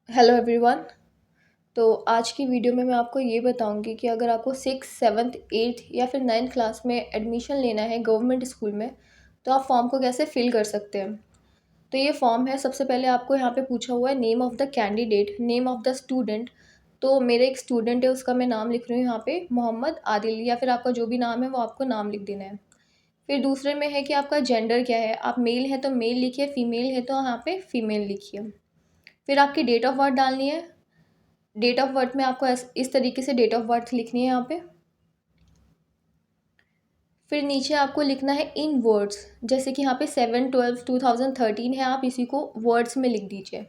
Hello everyone. तो आज की वीडियो में मैं आपको ये बताऊंगी कि अगर आपको सिक्स सेवन्थ एट्थ या फिर नाइन्थ क्लास में एडमिशन लेना है गवर्नमेंट स्कूल में, तो आप फॉर्म को कैसे फिल कर सकते हैं। तो ये फॉर्म है, सबसे पहले आपको यहाँ पे पूछा हुआ है name of the candidate, name of the student. तो मेरे एक स्टूडेंट है, उसका मैं नाम लिख रही हूँ यहाँ पे मोहम्मद आदिल, या फिर आपका जो भी नाम है वो आपको नाम लिख देना है। फिर दूसरे में है कि आपका जेंडर क्या है, आप मेल है तो मेल लिखिए, फीमेल है तो यहाँ पे फीमेल लिखिए। फिर आपकी डेट ऑफ बर्थ डालनी है। डेट ऑफ बर्थ में आपको इस तरीके से डेट ऑफ बर्थ लिखनी है यहाँ पे। फिर नीचे आपको लिखना है इन वर्ड्स, जैसे कि यहाँ पे 7/12/2013 है, आप इसी को वर्ड्स में लिख दीजिए।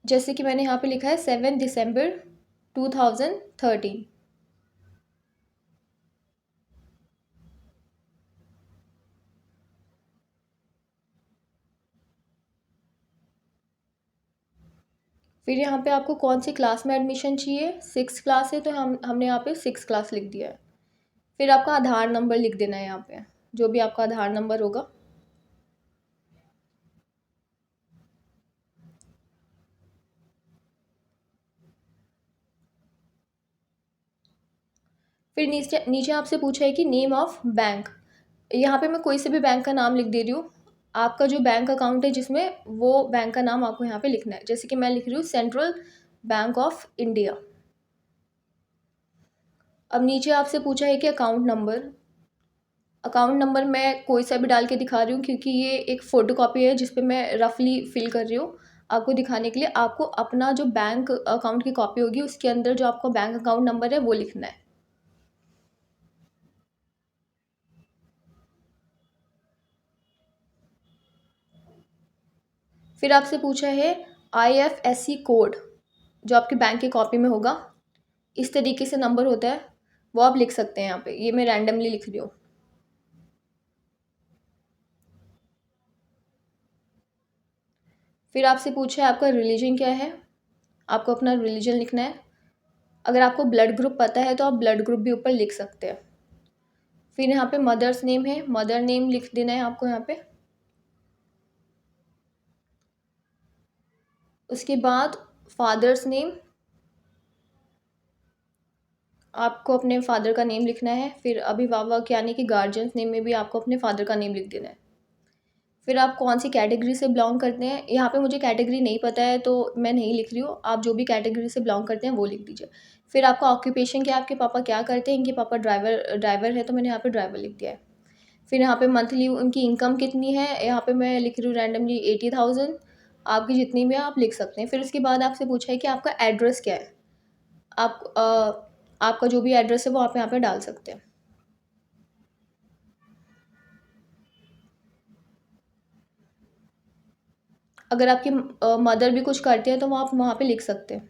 जैसे कि मैंने यहाँ पे लिखा है 7 दिसंबर 2013। फिर यहाँ पे आपको कौन सी क्लास में एडमिशन चाहिए, सिक्स क्लास है तो हमने यहाँ पे सिक्स क्लास लिख दिया है। फिर आपका आधार नंबर लिख देना है यहाँ पे, जो भी आपका आधार नंबर होगा। फिर नीचे नीचे आपसे पूछा है कि नेम ऑफ बैंक। यहाँ पे मैं कोई से भी बैंक का नाम लिख दे रही हूँ। आपका जो बैंक अकाउंट है जिसमें, वो बैंक का नाम आपको यहाँ पे लिखना है। जैसे कि मैं लिख रही हूँ सेंट्रल बैंक ऑफ इंडिया। अब नीचे आपसे पूछा है कि अकाउंट नंबर। अकाउंट नंबर मैं कोई सा भी डाल के दिखा रही हूँ, क्योंकि ये एक फ़ोटो कॉपी है जिस पे मैं रफली फिल कर रही हूँ आपको दिखाने के लिए। आपको अपना जो बैंक अकाउंट की कॉपी होगी उसके अंदर जो आपका बैंक अकाउंट नंबर है वो लिखना है। फिर आपसे पूछा है IFSC कोड, जो आपके बैंक की कॉपी में होगा। इस तरीके से नंबर होता है, वो आप लिख सकते हैं यहाँ पे। ये मैं रैंडमली लिख रही हूँ। फिर आपसे पूछा है आपका रिलीजन क्या है, आपको अपना रिलीजन लिखना है। अगर आपको ब्लड ग्रुप पता है तो आप ब्लड ग्रुप भी ऊपर लिख सकते हैं। फिर यहाँ पे मदर्स नेम है, मदर नेम लिख देना है आपको यहाँ पे। उसके बाद फादर्स नेम, आपको अपने फादर का नेम लिखना है। फिर अभिभावक यानी कि गार्जियंस नेम में भी आपको अपने फादर का नेम लिख देना है। फिर आप कौन सी कैटेगरी से बिलोंग करते हैं, यहाँ पे मुझे कैटेगरी नहीं पता है तो मैं नहीं लिख रही हूँ। आप जो भी कैटेगरी से बिलोंग करते हैं वो लिख दीजिए। फिर आपका ऑक्यूपेशन क्या है, आपके पापा क्या करते हैं। इनके पापा ड्राइवर ड्राइवर है तो मैंने यहाँ पे ड्राइवर लिख दिया है। फिर यहाँ पे मंथली उनकी इनकम कितनी है, यहाँ पे मैं लिख रही हूँ रैंडमली 80,000। आपकी जितनी भी है आप लिख सकते हैं। फिर उसके बाद आपसे पूछा है कि आपका एड्रेस क्या है। आप आपका जो भी एड्रेस है वो आप यहाँ पे डाल सकते हैं। अगर आपकी मदर भी कुछ करती है तो वो आप वहाँ पे लिख सकते हैं।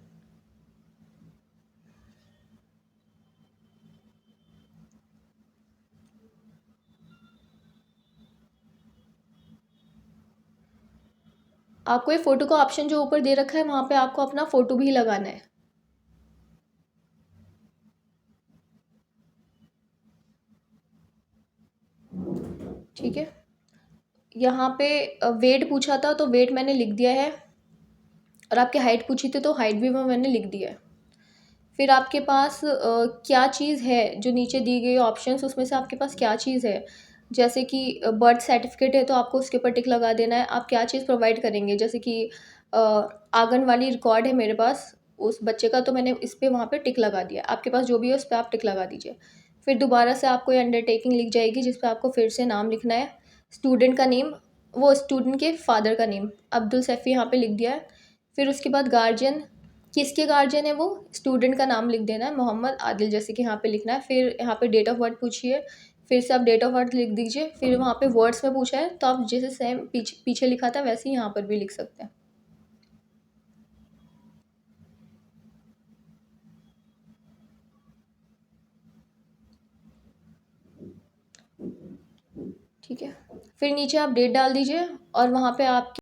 आपको ये फ़ोटो का ऑप्शन जो ऊपर दे रखा है वहाँ पे आपको अपना फ़ोटो भी लगाना है। ठीक है। यहाँ पे वेट पूछा था तो वेट मैंने लिख दिया है, और आपकी हाइट पूछी थी तो हाइट भी वो मैंने लिख दिया है। फिर आपके पास क्या चीज़ है, जो नीचे दी गई ऑप्शंस उसमें से आपके पास क्या चीज़ है। जैसे कि बर्थ सर्टिफिकेट है तो आपको उसके ऊपर टिक लगा देना है। आप क्या चीज़ प्रोवाइड करेंगे, जैसे कि आंगनवाड़ी रिकॉर्ड है मेरे पास उस बच्चे का, तो मैंने इस पे वहाँ पे टिक लगा दिया। आपके पास जो भी है उस पे आप टिक लगा दीजिए। फिर दोबारा से आपको ये अंडरटेकिंग लिख जाएगी जिस पे आपको फिर से नाम लिखना है। स्टूडेंट का नेम, वो स्टूडेंट के फादर का नेम अब्दुल सैफ़ी यहाँ पे लिख दिया है। फिर उसके बाद गार्जियन, किसके गार्जियन है वो, स्टूडेंट का नाम लिख देना है मोहम्मद आदिल, जैसे कि यहाँ पे लिखना है। फिर यहाँ पे डेट ऑफ बर्थ पूछिए, फिर से आप डेट ऑफ बर्थ लिख दीजिए। फिर वहाँ पे वर्ड्स में पूछा है तो आप जैसे सेम पीछे पीछे लिखा था वैसे ही यहाँ पर भी लिख सकते हैं। ठीक है। फिर नीचे आप डेट डाल दीजिए और वहाँ पे आप